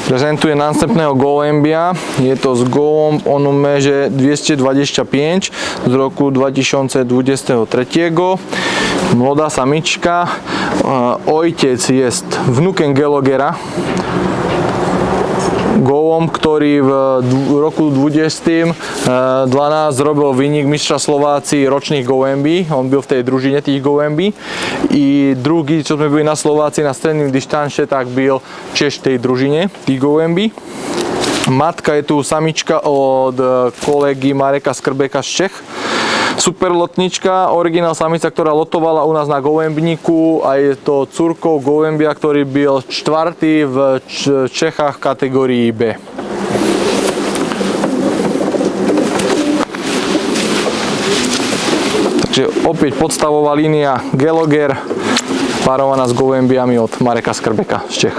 Prezentuje następného gołębia. Je to z gołąb o numerze 225 z roku 2023. Młoda samička. Ojciec jest wnukiem Gelogera. Gołąb, ktorý v roku 2012 robil výnik mistra Slovácii ročných gołębí. On byl v tej družine tých gołębí. I druhý, čo sme byli na Slovácii na stredným dištanče, tak byl tiež v tej družine tých gołębí. Matka je tu samička od kolegy Mareka Skrbeka z Čech. Super lotnička, originál samica, ktorá lotovala u nás na gołębníku a je to curkou gołębia, ktorý byl čtvrtý v Čechách v kategórii B. Takže opäť podstavová línia Geloger, párovaná s gołębiami od Mareka Skrbeka z Čech.